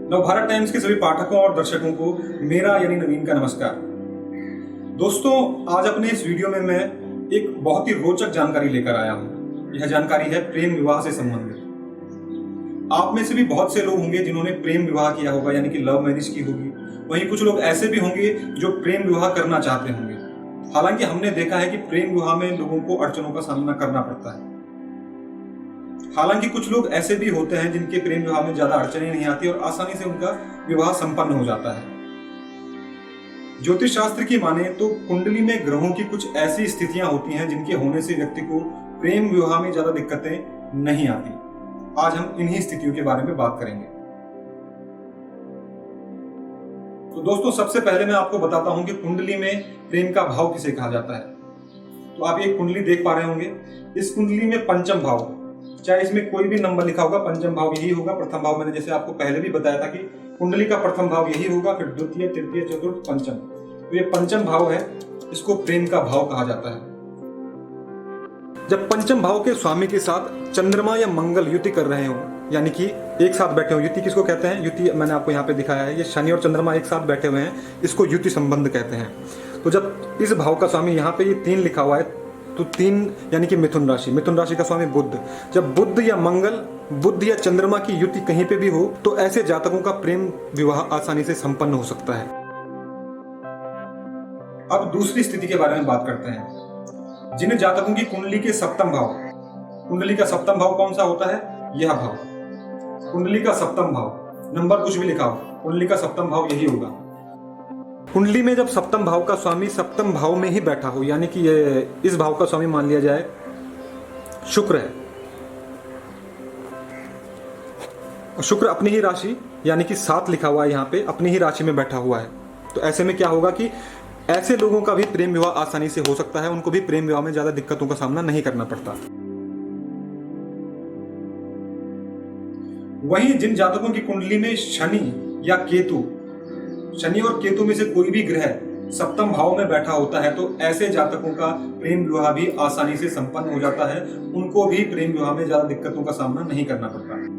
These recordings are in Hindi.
नवभारत टाइम्स के सभी पाठकों और दर्शकों को मेरा यानी नवीन का नमस्कार। दोस्तों, आज अपने इस वीडियो में मैं एक बहुत ही रोचक जानकारी लेकर आया हूं। यह जानकारी है प्रेम विवाह से संबंधित। आप में से भी बहुत से लोग होंगे जिन्होंने प्रेम विवाह किया होगा, यानी कि लव मैरिज की होगी। वहीं कुछ लोग ऐसे भी होंगे जो प्रेम विवाह करना चाहते होंगे। हालांकि हमने देखा है कि प्रेम विवाह में लोगों को अड़चनों का सामना करना पड़ता है। हालांकि कुछ लोग ऐसे भी होते हैं जिनके प्रेम विवाह में ज्यादा अड़चनें नहीं आती और आसानी से उनका विवाह संपन्न हो जाता है। ज्योतिष शास्त्र की माने तो कुंडली में ग्रहों की कुछ ऐसी स्थितियां होती हैं जिनके होने से व्यक्ति को प्रेम विवाह में ज्यादा दिक्कतें नहीं आती। आज हम इन्हीं स्थितियों के बारे में बात करेंगे। तो दोस्तों, सबसे पहले मैं आपको बताता हूं कि कुंडली में प्रेम का भाव किसे कहा जाता है। तो आप एक कुंडली देख पा रहे होंगे। इस कुंडली में पंचम भाव, चाहे इसमें कोई भी नंबर लिखा होगा, पंचम भाव यही होगा। प्रथम भाव मैंने जैसे आपको पहले भी बताया था कि कुंडली का प्रथम भाव यही होगा, फिर द्वितीय, तृतीय, चतुर्थ, पंचम। तो ये पंचम भाव है, इसको प्रेम का भाव कहा जाता है। जब पंचम भाव के स्वामी के साथ चंद्रमा या मंगल युति कर रहे हो, यानी कि एक साथ बैठे हो। युति किसको कहते हैं? युति मैंने आपको यहाँ पे दिखाया है। ये शनि और चंद्रमा एक साथ बैठे हुए हैं, इसको युति संबंध कहते हैं। तो जब इस भाव का स्वामी, यहाँ पे ये 3 लिखा हुआ है, तो 3 यानी कि मिथुन राशि। मिथुन राशि का स्वामी बुध। जब बुध या मंगल, बुध या चंद्रमा की युति कहीं पे भी हो तो ऐसे जातकों का प्रेम विवाह आसानी से संपन्न हो सकता है। अब दूसरी स्थिति के बारे में बात करते हैं। जिन जातकों की कुंडली के सप्तम भाव, कुंडली का सप्तम भाव कौन सा होता है? यह भाव, कुंडली का सप्तम भाव। नंबर कुछ भी लिखा हो, कुंडली का सप्तम भाव यही होगा। कुंडली में जब सप्तम भाव का स्वामी सप्तम भाव में ही बैठा हो, यानी कि ये इस भाव का स्वामी मान लिया जाए शुक्र है, और शुक्र अपनी ही राशि यानी कि 7 लिखा हुआ है यहाँ पे, अपनी ही राशि में बैठा हुआ है, तो ऐसे में क्या होगा कि ऐसे लोगों का भी प्रेम विवाह आसानी से हो सकता है। उनको भी प्रेम विवाह में ज्यादा दिक्कतों का सामना नहीं करना पड़ता। वहीं जिन जातकों की कुंडली में शनि या केतु, शनि और केतु में से कोई भी ग्रह सप्तम भाव में बैठा होता है, तो ऐसे जातकों का प्रेम विवाह भी आसानी से संपन्न हो जाता है। उनको भी प्रेम विवाह में ज्यादा दिक्कतों का सामना नहीं करना पड़ता।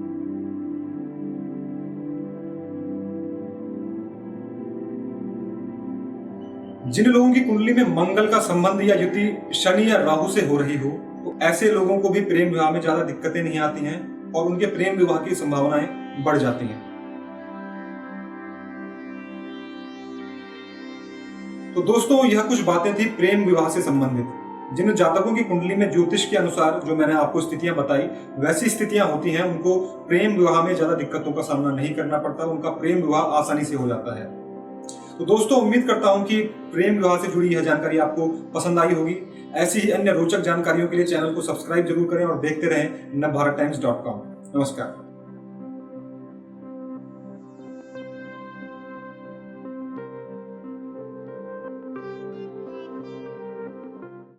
जिन लोगों की कुंडली में मंगल का संबंध या युति शनि या राहु से हो रही हो, तो ऐसे लोगों को भी प्रेम विवाह में ज्यादा दिक्कतें नहीं आती हैं और उनके प्रेम विवाह की संभावनाएं बढ़ जाती हैं। तो दोस्तों, यह कुछ बातें थी प्रेम विवाह से संबंधित। जिन जातकों की कुंडली में ज्योतिष के अनुसार जो मैंने आपको स्थितियां बताई, वैसी स्थितियां होती हैं, उनको प्रेम विवाह में ज्यादा दिक्कतों का सामना नहीं करना पड़ता, उनका प्रेम विवाह आसानी से हो जाता है। तो दोस्तों, उम्मीद करता हूं कि प्रेम विवाह से जुड़ी यह जानकारी आपको पसंद आई होगी। ऐसी ही अन्य रोचक जानकारियों के लिए चैनल को सब्सक्राइब जरूर करें और देखते रहें नवभारतटाइम्स.com। नमस्कार।